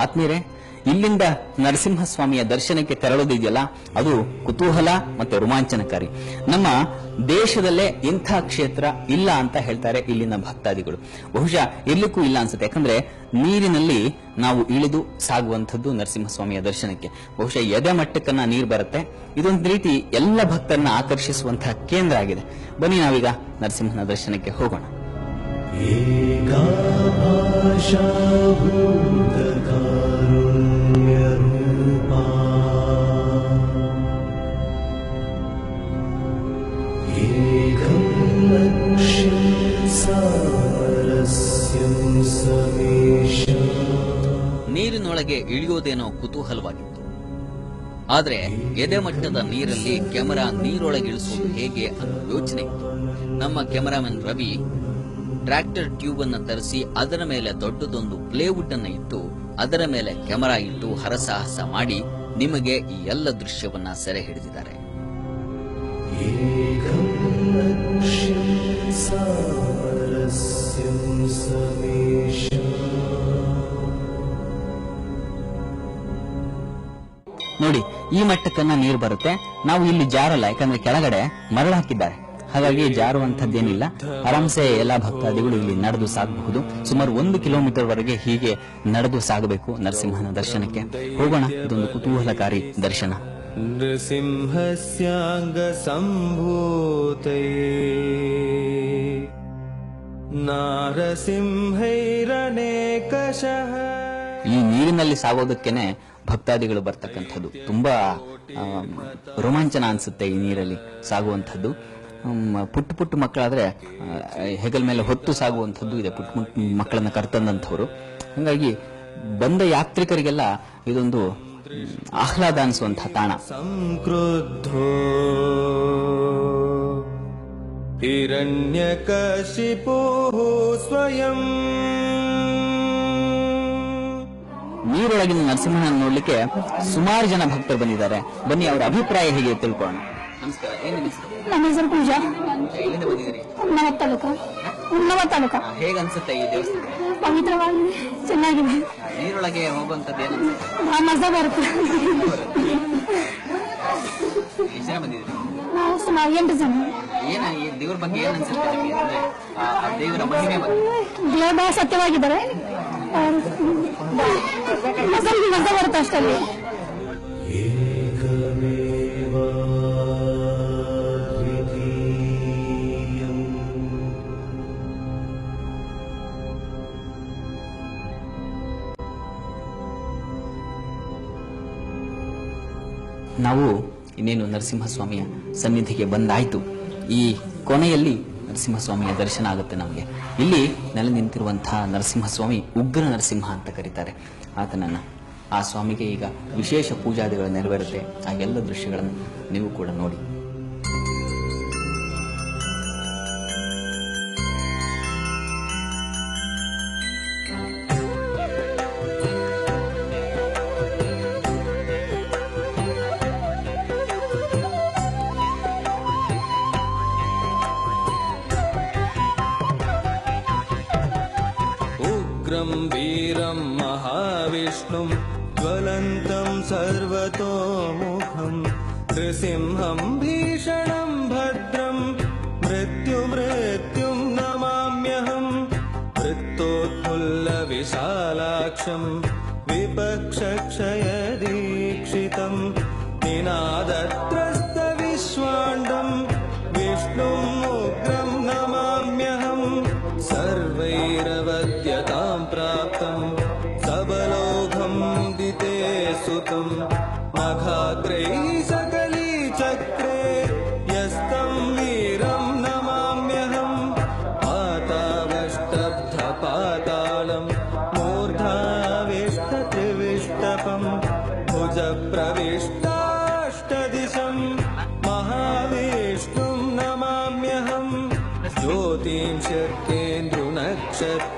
ಆತ್ಮೀಯರೇ, ಇಲ್ಲಿಂದ ನರಸಿಂಹಸ್ವಾಮಿಯ ದರ್ಶನಕ್ಕೆ ತೆರಳೋದಿದೆಯಲ್ಲ, ಅದು ಕುತೂಹಲ ಮತ್ತೆ ರೋಮಾಂಚನಕಾರಿ. ನಮ್ಮ ದೇಶದಲ್ಲೇ ಇಂಥ ಕ್ಷೇತ್ರ ಇಲ್ಲ ಅಂತ ಹೇಳ್ತಾರೆ ಇಲ್ಲಿನ ಭಕ್ತಾದಿಗಳು. ಬಹುಶಃ ಇರ್ಲಿಕ್ಕೂ ಇಲ್ಲ ಅನ್ಸುತ್ತೆ. ಯಾಕಂದ್ರೆ ನೀರಿನಲ್ಲಿ ನಾವು ಇಳಿದು ಸಾಗುವಂಥದ್ದು ನರಸಿಂಹಸ್ವಾಮಿಯ ದರ್ಶನಕ್ಕೆ. ಬಹುಶಃ ಎದೆ ಮಟ್ಟಕ್ಕನ್ನ ನೀರು ಬರುತ್ತೆ. ಇದೊಂದು ರೀತಿ ಎಲ್ಲ ಭಕ್ತರನ್ನ ಆಕರ್ಷಿಸುವಂತಹ ಕೇಂದ್ರ ಆಗಿದೆ. ಬನ್ನಿ ನಾವೀಗ ನರಸಿಂಹನ ದರ್ಶನಕ್ಕೆ ಹೋಗೋಣ. ನೀರಿನೊಳಗೆ ಇಳಿಯೋದೇನೋ ಕುತೂಹಲವಾಗಿತ್ತು. ಆದ್ರೆ ಎದೆ ಮಟ್ಟದ ನೀರಲ್ಲಿ ಕ್ಯಾಮೆರಾ ನೀರೊಳಗೆ ಇಳಿಸೋದು ಹೇಗೆ ಅನ್ನೋ ಯೋಚನೆ ಇತ್ತು. ನಮ್ಮ ಕ್ಯಾಮೆರಾಮನ್ ರವಿ ಟ್ರ್ಯಾಕ್ಟರ್ ಟ್ಯೂಬ್ ಅನ್ನು ತರಿಸಿ ಅದರ ಮೇಲೆ ದೊಡ್ಡದೊಂದು ಪ್ಲೇವುಡ್ ಅನ್ನು ಇಟ್ಟು ಅದರ ಮೇಲೆ ಕ್ಯಾಮೆರಾ ಇಟ್ಟು ಹರಸಾಹಸ ಮಾಡಿ ನಿಮಗೆ ಈ ಎಲ್ಲ ದೃಶ್ಯವನ್ನ ಸೆರೆ ಹಿಡಿದಿದ್ದಾರೆ. ನೋಡಿ, ಈ ಮಟ್ಟಕ್ಕನ್ನ ನೀರು ಬರುತ್ತೆ. ನಾವು ಇಲ್ಲಿ ಜಾರಲ್ಲ, ಯಾಕಂದ್ರೆ ಕೆಳಗಡೆ ಮರಳು ಹಾಕಿದ್ದಾರೆ. ಹಾಗಾಗಿ ಜಾರುವಂತದ್ದೇನಿಲ್ಲ. ಆರಾಮ್ಸೆ ಎಲ್ಲಾ ಭಕ್ತಾದಿಗಳು ಇಲ್ಲಿ ನಡೆದು ಸಾಗಬಹುದು. ಸುಮಾರು 1 ಕಿಲೋಮೀಟರ್ ವರೆಗೆ ಹೀಗೆ ನಡೆದು ಸಾಗಬೇಕು ನರಸಿಂಹನ ದರ್ಶನಕ್ಕೆ. ಹೋಗೋಣ, ಇದೊಂದು ಕುತೂಹಲಕಾರಿ ದರ್ಶನ. ನೃಸಿಂಹಸ್ಯಾಂಗ ಸಂಭೂತೈ ನಾರಸಿಂಹೈರನೇಕಶಃ. ಈ ನೀರಿನಲ್ಲಿ ಸಾಗೋದಕ್ಕೇನೆ ಭಕ್ತಾದಿಗಳು ಬರ್ತಕ್ಕಂಥದ್ದು. ತುಂಬಾ ರೋಮಾಂಚನ ಅನ್ಸುತ್ತೆ ಈ ನೀರಲ್ಲಿ ಸಾಗುವಂಥದ್ದು. ಪುಟ್ಟ ಮಕ್ಕಳಾದ್ರೆ ಹೆಗಲ ಮೇಲೆ ಹೊತ್ತು ಸಾಗುವಂಥದ್ದು ಇದೆ, ಪುಟ್ಟ ಮಕ್ಕಳನ್ನ ಕರ್ತಂದಂಥವ್ರು. ಹಾಗಾಗಿ ಬಂದ ಯಾತ್ರಿಕರಿಗೆಲ್ಲ ಇದೊಂದು ಆಹ್ಲಾದ ಅನಿಸುವಂತಹ ತಾಣ. ಸಂಕ್ರುದ್ಧೋ ಹಿರಣ್ಯಕಶಿಪೋ ಸ್ವಯಂ. ನೀರೊಳಗಿನ ನರಸಿಂಹನ ನೋಡ್ಲಿಕ್ಕೆ ಸುಮಾರು ಜನ ಭಕ್ತರು ಬಂದಿದ್ದಾರೆ. ಬನ್ನಿ, ಅವರ ಅಭಿಪ್ರಾಯ ಹೇಗೆ ತಿಳ್ಕೊಳ್ಳೋಣ. ನಮಸ್ಕಾರ, ನಮ್ಮ ಹೆಸರು ಪೂಜಾ. ಎಲ್ಲಿಂದ ಬಂದಿದ್ದೀರಿ? ಉನ್ನವ ತಾಲೂಕ. ಹೇಗನ್ಸುತ್ತೆ ಈ ದೇವಸ್ಥಾನ? ಪವಿತ್ರವಾಗಿದೆ, ಚೆನ್ನಾಗಿದೆ. ನೀರೊಳಗೆ ಹೋಗುವಂತದ್ದು ಏನು ಮಜಾ ಬರುತ್ತೆ. ಎಷ್ಟು ಜನ ಬಂದಿದ್ದೀರಿ? ನಾವು ಸುಮಾರು 8 ಜನ. ಏನ ಈ ದೇವರ ಬಗ್ಗೆ ಏನ್ ಅನ್ಸುತ್ತೆ ನಿಮಗೆ? ಅಂದ್ರೆ ಆ ದೇವರ ಮಹಿಮೆ ಬಗ್ಗೆ. ದೇವರು ಬಹಳ ಸತ್ಯವಾಗಿದ್ದಾರೆ. ಮಕ್ಕಳಿಗೆ ಮಜಾ ಬರುತ್ತೆ ಅಷ್ಟಲ್ಲಿ. ನಾವು ಇನ್ನೇನು ನರಸಿಂಹಸ್ವಾಮಿಯ ಸನ್ನಿಧಿಗೆ ಬಂದಾಯ್ತು. ಈ ಕೊನೆಯಲ್ಲಿ ನರಸಿಂಹಸ್ವಾಮಿಯ ದರ್ಶನ ಆಗುತ್ತೆ ನಮಗೆ. ಇಲ್ಲಿ ನೆಲೆ ನಿಂತಿರುವಂತಹ ನರಸಿಂಹಸ್ವಾಮಿ ಉಗ್ರ ನರಸಿಂಹ ಅಂತ ಕರೀತಾರೆ ಆತನನ್ನ. ಆ ಸ್ವಾಮಿಗೆ ಈಗ ವಿಶೇಷ ಪೂಜಾದಿಗಳು ನೆರವೇರುತ್ತೆ. ಆ ಎಲ್ಲ ದೃಶ್ಯಗಳನ್ನು ನೀವು ಕೂಡ ನೋಡಿ. उग्रं वीरं महाविष्णुं ज्वलन्तं सर्वतोमुखं नृसिंहं भीषणं भद्रं मृत्युं नमाम्यहं वृत्तोत्फुल्लविशालाक्षं विपक्षक्षयदीक्षितं निनादत्रस्तविश्वाण्डं विष्णुम् उग्रं नमाम्यहं सर्वैरवद्यतां प्राप्तं सबलोघं दिते सुतं नखाग्रैः सकलीचक्रे यस्तं वीरं नमाम्यहं पातावष्टब्धपातालं मूर्धाविष्टत्रिविष्टपं भुजप्रविष्टाष्टदिशं महाविष्णुं नमाम्यहं ज्योतिं शर्केन्दुनक्षत्र